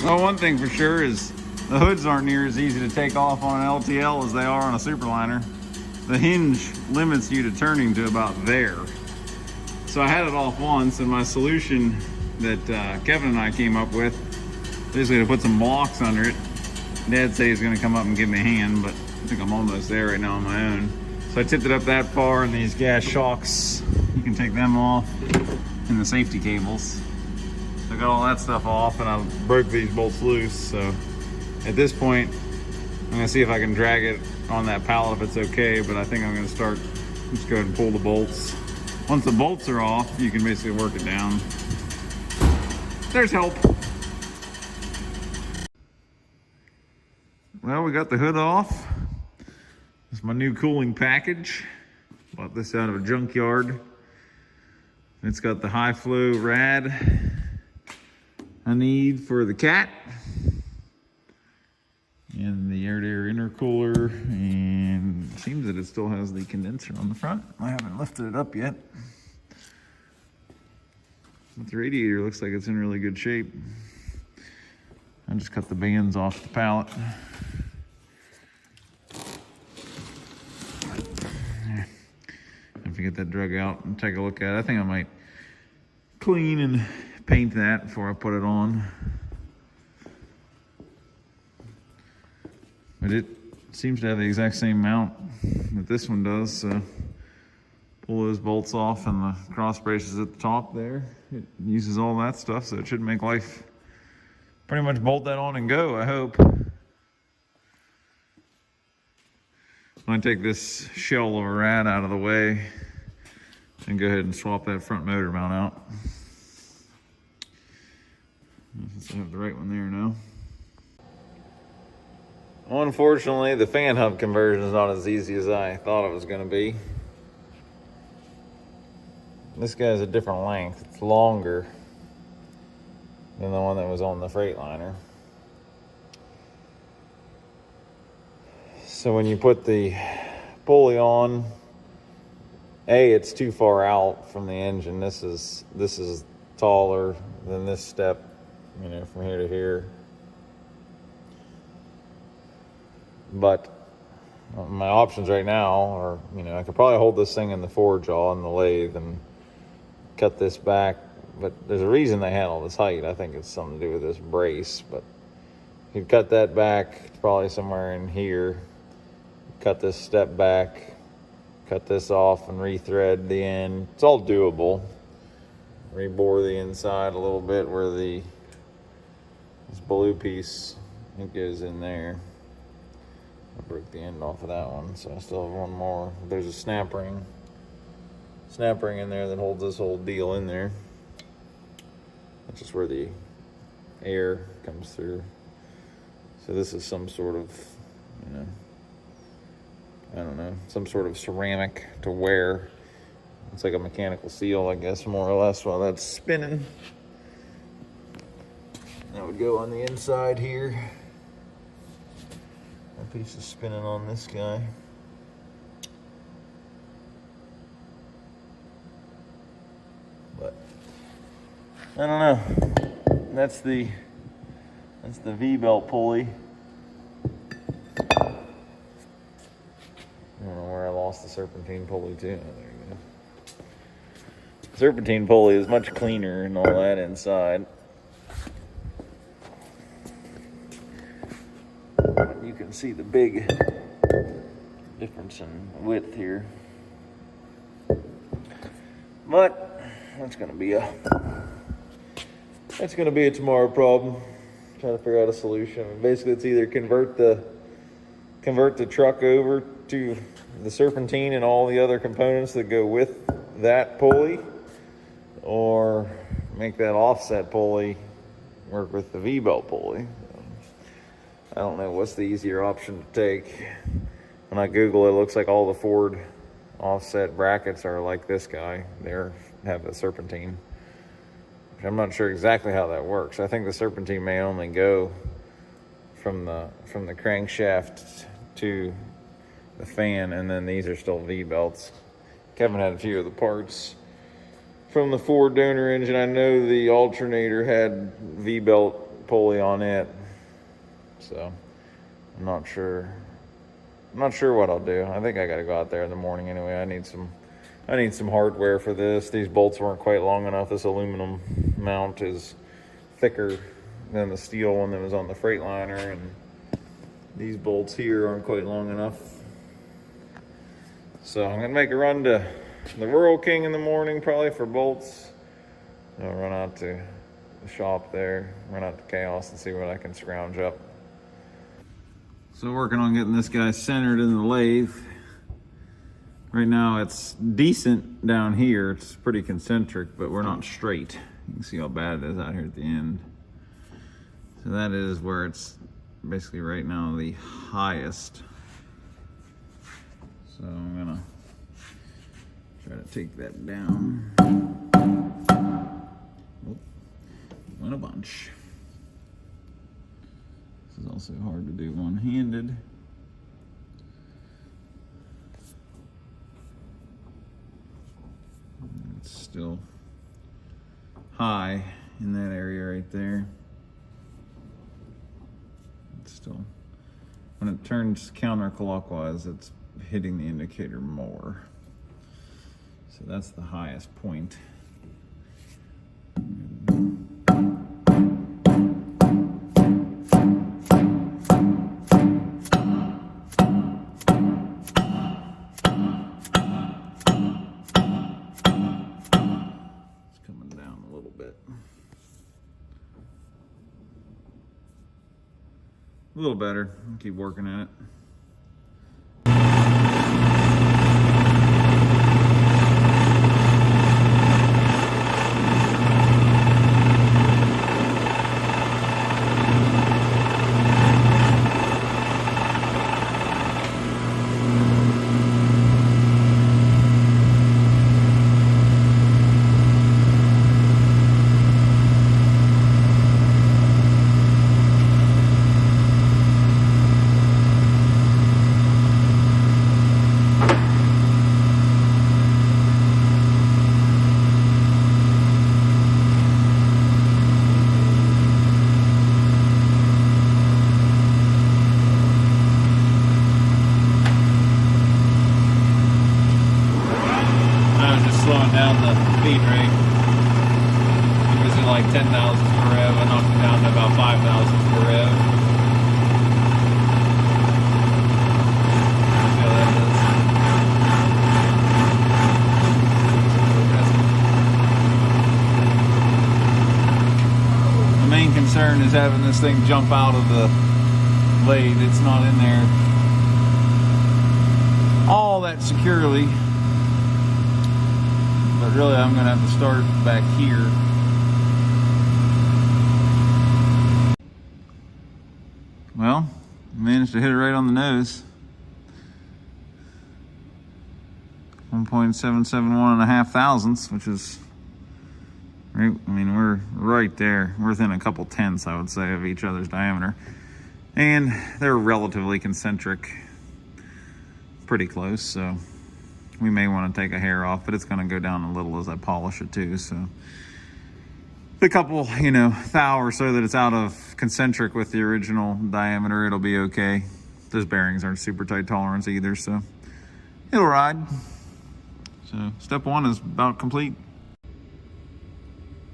Well, one thing for sure is the hoods aren't near as easy to take off on an LTL as they are on a Superliner. The hinge limits you to turning to about there. So I had it off once, and my solution that Kevin and I came up with, basically to put some blocks under it. Dad said he's gonna come up and give me a hand, but I think I'm almost there right now on my own. So I tipped it up that far, and these gas shocks, you can take them off, and the safety cables. I got all that stuff off, and I broke these bolts loose. So at this point, I'm gonna see if I can drag it on that pallet if it's okay, but I think I'm gonna start, just go ahead and pull the bolts. Once the bolts are off, you can basically work it down. There's help. Well, we got the hood off. It's my new cooling package. Bought this out of a junkyard. It's got the high flow rad I need for the cat, and the air-to-air intercooler, and it seems that it still has the condenser on the front. I haven't lifted it up yet. But the radiator looks like it's in really good shape. I just cut the bands off the pallet. If you get that drug out and take a look at it, I think I might clean and paint that before I put it on. But it seems to have the exact same mount that this one does, so pull those bolts off and the cross braces at the top there. It uses all that stuff, so it should make life pretty much bolt that on and go, I hope. I'm gonna take this shell of a rad out of the way and go ahead and swap that front motor mount out. I have the right one there now. Unfortunately, the fan hub conversion is not as easy as I thought it was going to be. This guy's a different length. It's longer than the one that was on the Freightliner. So when you put the pulley on, it's too far out from the engine. This is taller than this step, you know, from here to here. But my options right now are, you know, I could probably hold this thing in the forge jaw in the lathe and cut this back, but there's a reason they handle this height. I think it's something to do with this brace, but you could cut that back probably somewhere in here, cut this step back, cut this off and rethread the end. It's all doable. Rebore the inside a little bit where this blue piece, it goes in there. I broke the end off of that one, so I still have one more. There's a snap ring in there that holds this whole deal in there. That's just where the air comes through. So this is some sort of, you know, I don't know, some sort of ceramic to wear. It's like a mechanical seal, I guess, more or less, while that's spinning. That would go on the inside here. That piece is spinning on this guy. But I don't know. That's the V-belt pulley. I don't know where I lost the serpentine pulley to. Oh, there you go. Serpentine pulley is much cleaner and all that inside. You can see the big difference in width here. But that's gonna be a tomorrow problem. Trying to figure out a solution. Basically, it's either convert the truck over to the serpentine and all the other components that go with that pulley, or make that offset pulley work with the V-belt pulley. I don't know what's the easier option to take. When I Google it, looks like all the Ford offset brackets are like this guy. They have the serpentine. I'm not sure exactly how that works. I think the serpentine may only go from the crankshaft to the fan, and then these are still V-belts. Kevin had a few of the parts from the Ford donor engine. I know the alternator had V-belt pulley on it. So I'm not sure what I'll do. I think I got to go out there in the morning anyway. I need some hardware for this. These bolts weren't quite long enough. This aluminum mount is thicker than the steel one that was on the Freightliner, and these bolts here aren't quite long enough. So I'm gonna make a run to the Rural King in the morning, probably for bolts. I'll run out to the shop there, run out to Chaos and see what I can scrounge up. So working on getting this guy centered in the lathe. Right now it's decent down here. It's pretty concentric, but we're not straight. You can see how bad it is out here at the end. So that is where it's basically right now the highest. So I'm gonna try to take that down. Oh, went a bunch. This is also hard to do one-handed. It's still high in that area right there. It's still, when it turns counterclockwise, it's hitting the indicator more. So that's the highest point. A little better. I'll keep working at it. Slowing down the feed rate. It was at like 10,000 per rev. I knocked it down to about 5,000 per rev. See how that is. The main concern is having this thing jump out of the lathe. It's not in there all that securely. But really, I'm going to have to start back here. Well, managed to hit it right on the nose. 1.771 thousandths, which is, right, I mean, we're right there. We're within a couple tenths, I would say, of each other's diameter. And they're relatively concentric. Pretty close, so we may want to take a hair off, but it's going to go down a little as I polish it too. So the couple, thou or so that it's out of concentric with the original diameter, it'll be okay. Those bearings aren't super tight tolerance either, so it'll ride. So step one is about complete.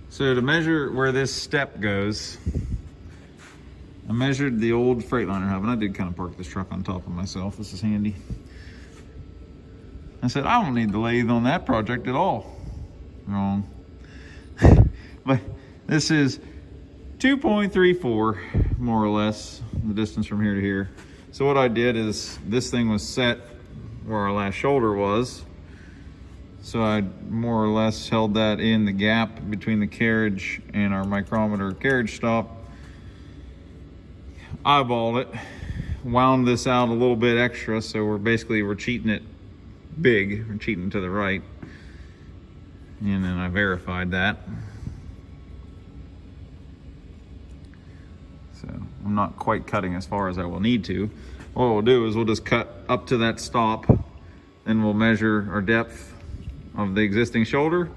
So to measure where this step goes, I measured the old Freightliner hub, and I did kind of park this truck on top of myself. This is handy. I said, I don't need the lathe on that project at all. Wrong. But this is 2.34, more or less, the distance from here to here. So what I did is, this thing was set where our last shoulder was. So I more or less held that in the gap between the carriage and our micrometer carriage stop. Eyeballed it, wound this out a little bit extra, so we're cheating it big, we're cheating to the right, and then I verified that. So I'm not quite cutting as far as I will need to. What we'll do is we'll just cut up to that stop, then we'll measure our depth of the existing shoulder,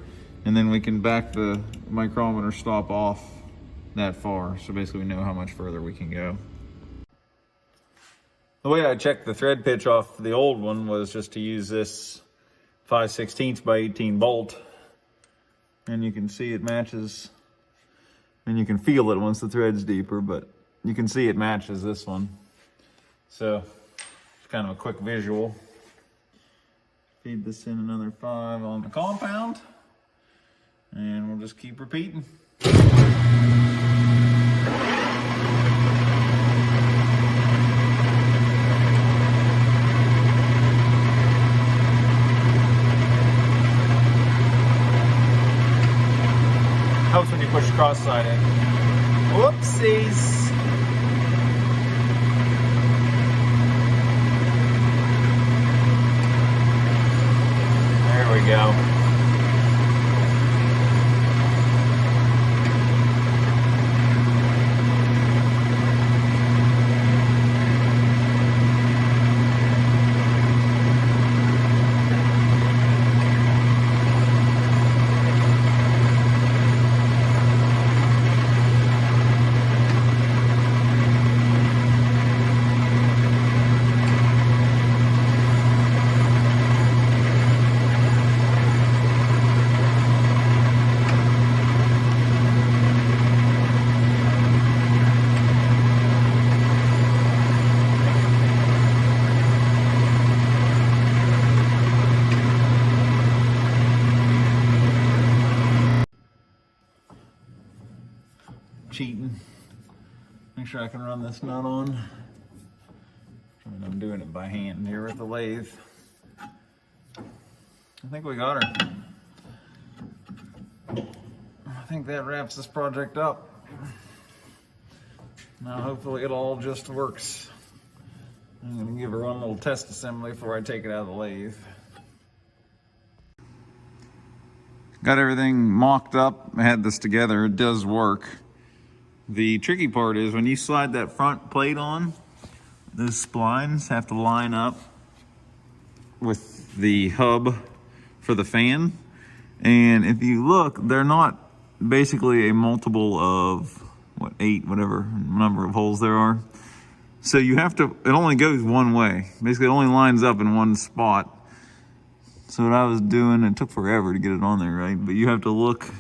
and then we can back the micrometer stop off that far. So basically we know how much further we can go. The way I checked the thread pitch off the old one was just to use this 5/16 by 18 bolt. And you can see it matches, and you can feel it once the thread's deeper, but you can see it matches this one. So it's kind of a quick visual. Feed this in another 5 on the compound, and we'll just keep repeating. Helps when you push cross-side in. Whoopsies. There we go. Cheating. Make sure I can run this nut on. I mean, I'm doing it by hand here with the lathe. I think we got her. I think that wraps this project up. Now hopefully it all just works. I'm gonna give her one little test assembly before I take it out of the lathe. Got everything mocked up. I had this together. It does work. The tricky part is when you slide that front plate on, those splines have to line up with the hub for the fan. And if you look, they're not basically a multiple of, 8, whatever number of holes there are. So you have to, it only goes one way. Basically, it only lines up in one spot. So what I was doing, it took forever to get it on there, right? But you have to look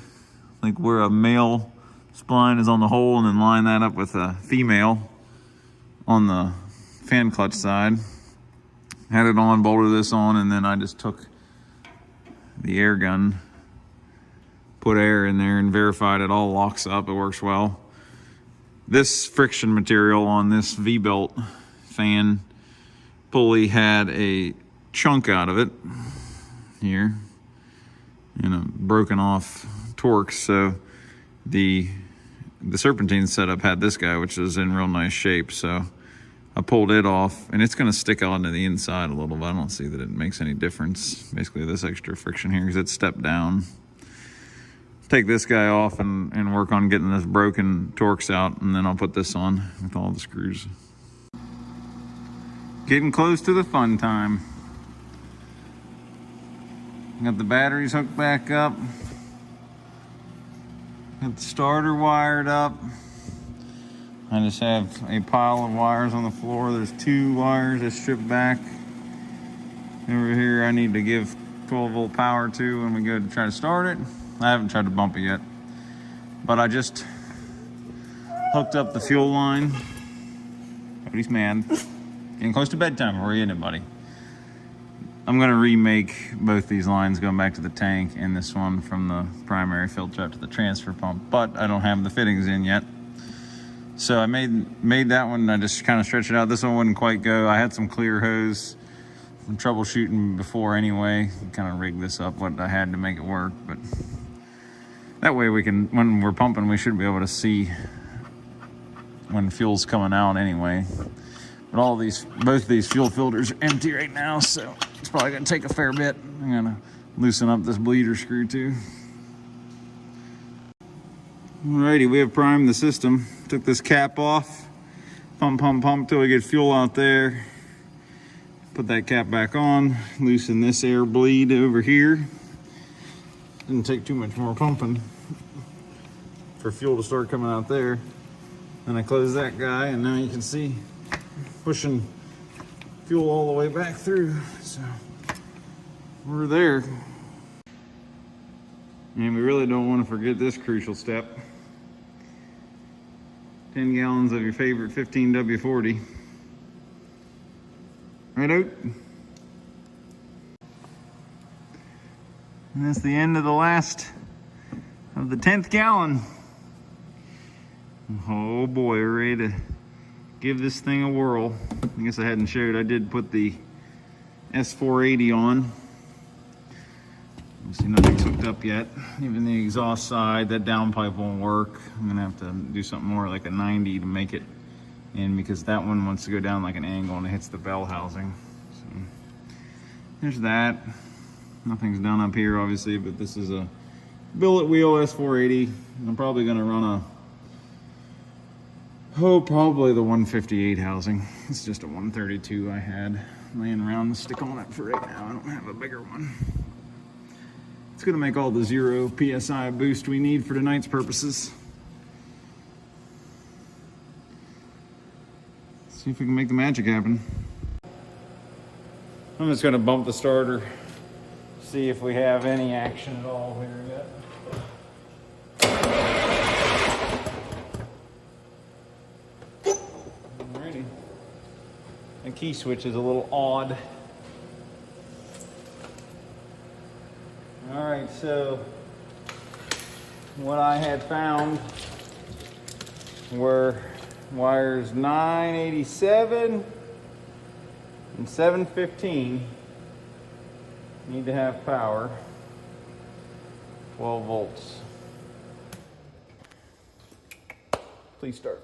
like where a male spline is on the hole and then line that up with a female on the fan clutch side. Had it on, bolted this on, and then I just took the air gun, put air in there and verified it all locks up, it works well. This friction material on this V-belt fan pulley had a chunk out of it here, and a broken off torque, so the serpentine setup had this guy, which is in real nice shape. So I pulled it off, and it's going to stick onto the inside a little bit. I don't see that it makes any difference. Basically, this extra friction here, because it's stepped down. Take this guy off and work on getting this broken Torx out, and then I'll put this on with all the screws. Getting close to the fun time. Got the batteries hooked back up. Got the starter wired up. I just have a pile of wires on the floor. There's 2 wires I stripped back. Over here I need to give 12 volt power to when we go to try to start it. I haven't tried to bump it yet. But I just hooked up the fuel line. Buddy's mad. Getting close to bedtime. Where are you in it, buddy? I'm gonna remake both these lines going back to the tank and this one from the primary filter up to the transfer pump, but I don't have the fittings in yet. So I made that one, I just kind of stretched it out. This one wouldn't quite go. I had some clear hose from troubleshooting before anyway. Kind of rigged this up what I had to make it work, but that way we can, when we're pumping, we should be able to see when fuel's coming out anyway. But both of these fuel filters are empty right now, so it's probably gonna take a fair bit. I'm gonna loosen up this bleeder screw too. Alrighty, we have primed the system. Took this cap off, pump till we get fuel out there. Put that cap back on, loosen this air bleed over here. Didn't take too much more pumping for fuel to start coming out there. Then I close that guy, and now you can see pushing fuel all the way back through. So we're there. And we really don't want to forget this crucial step. 10 gallons of your favorite 15W40. Right out. And that's the end of the last of the 10th gallon. Oh boy, we're ready to give this thing a whirl. I guess I hadn't showed, I did put the S480 on. Obviously nothing's hooked up yet. Even the exhaust side, that downpipe won't work. I'm gonna have to do something more like a 90 to make it in, because that one wants to go down like an angle and it hits the bell housing. So there's that. Nothing's done up here obviously, but this is a billet wheel S480. I'm probably gonna run probably the 158 housing. It's just a 132 I had laying around to stick on it for right now. I don't have a bigger one. It's gonna make all the 0 PSI boost we need for tonight's purposes. Let's see if we can make the magic happen. I'm just gonna bump the starter, see if we have any action at all here yet. Alrighty. The key switch is a little odd. All right, so what I had found were wires 987 and 715 need to have power, 12 volts. Please start.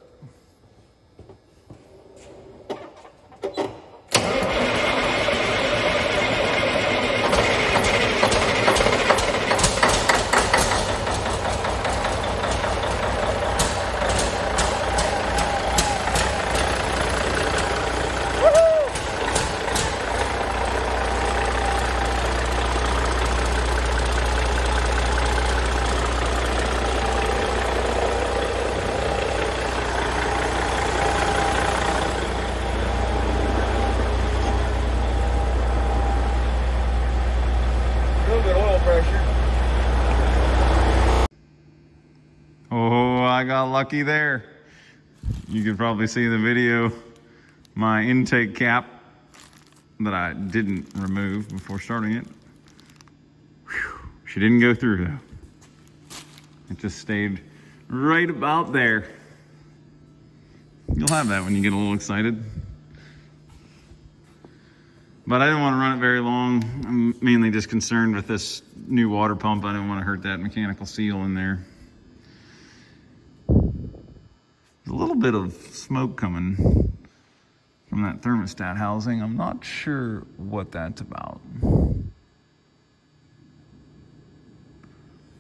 I got lucky there. You could probably see in the video my intake cap that I didn't remove before starting it. Whew. She didn't go through though. It just stayed right about there. You'll have that when you get a little excited. But I didn't want to run it very long. I'm mainly just concerned with this new water pump. I didn't want to hurt that mechanical seal in there. There's a little bit of smoke coming from that thermostat housing. I'm not sure what that's about. I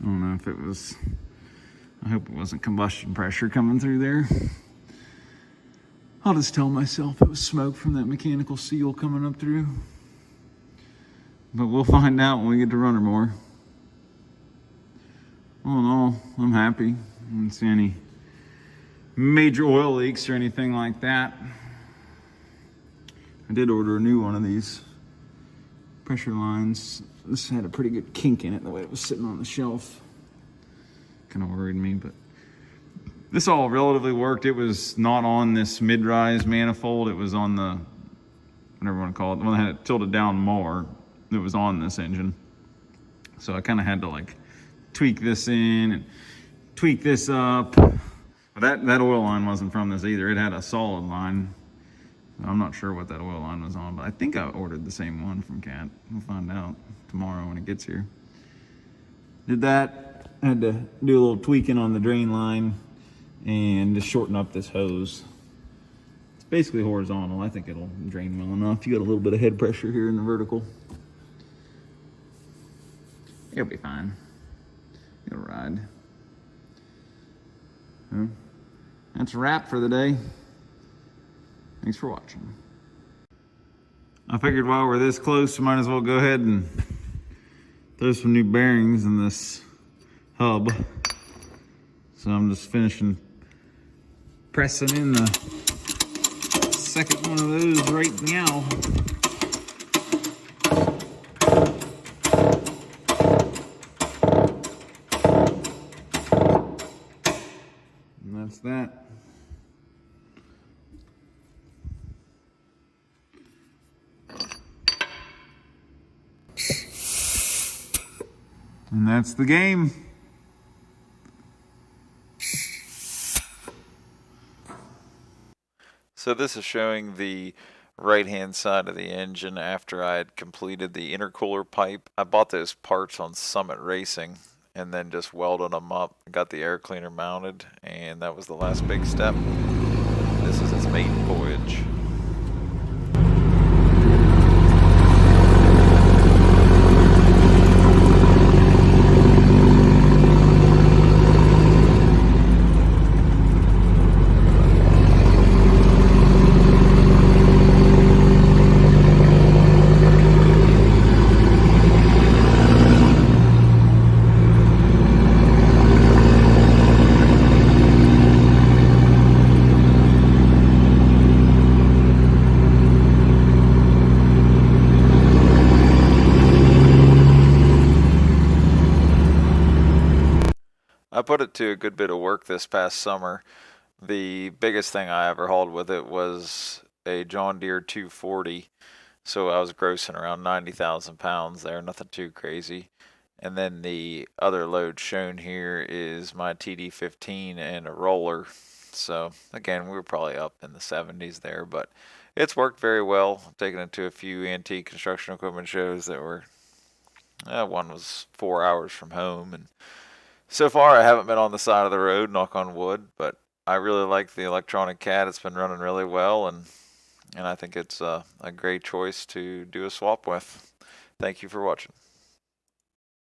don't know if it was, I hope it wasn't combustion pressure coming through there. I'll just tell myself it was smoke from that mechanical seal coming up through. But we'll find out when we get to run her more. All in all, I'm happy. I didn't see any major oil leaks or anything like that. I did order a new one of these pressure lines. This had a pretty good kink in it the way it was sitting on the shelf. Kind of worried me, but this all relatively worked. It was not on this mid-rise manifold. It was on the, whatever you want to call it, the one that had it tilted down more. It was on this engine. So I kind of had to like tweak this in and tweak this up. But that oil line wasn't from this either. It had a solid line. I'm not sure what that oil line was on, but I think I ordered the same one from Cat. We'll find out tomorrow when it gets here. Did that. Had to do a little tweaking on the drain line and just shorten up this hose. It's basically horizontal. I think it'll drain well enough. You got a little bit of head pressure here in the vertical. It'll be fine. It'll ride. Well, that's a wrap for the day. Thanks for watching. I figured while we're this close, we might as well go ahead and throw some new bearings in this hub. So I'm just finishing pressing in the second one of those right now. And that's that. And that's the game. So this is showing the right-hand side of the engine after I had completed the intercooler pipe. I bought those parts on Summit Racing and then just welded them up. Got the air cleaner mounted, and that was the last big step. This is its maiden voyage. I put it to a good bit of work this past summer. The biggest thing I ever hauled with it was a John Deere 240. So I was grossing around 90,000 pounds there, nothing too crazy. And then the other load shown here is my TD15 and a roller. So again, we were probably up in the 70s there, but it's worked very well. I've taken it to a few antique construction equipment shows that were, one was 4 hours from home, and so far, I haven't been on the side of the road, knock on wood, but I really like the electronic cat. It's been running really well, and I think it's a great choice to do a swap with. Thank you for watching.